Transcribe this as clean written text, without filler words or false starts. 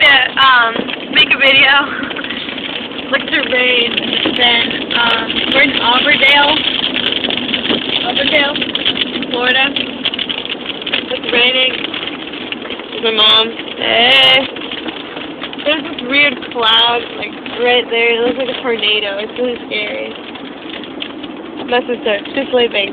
me to make a video. Look to rain. Then we're in Auburndale, Florida. It's raining. There's my mom. Hey. There's this weird cloud like right there. It looks like a tornado. It's really scary. My sister, she's sleeping.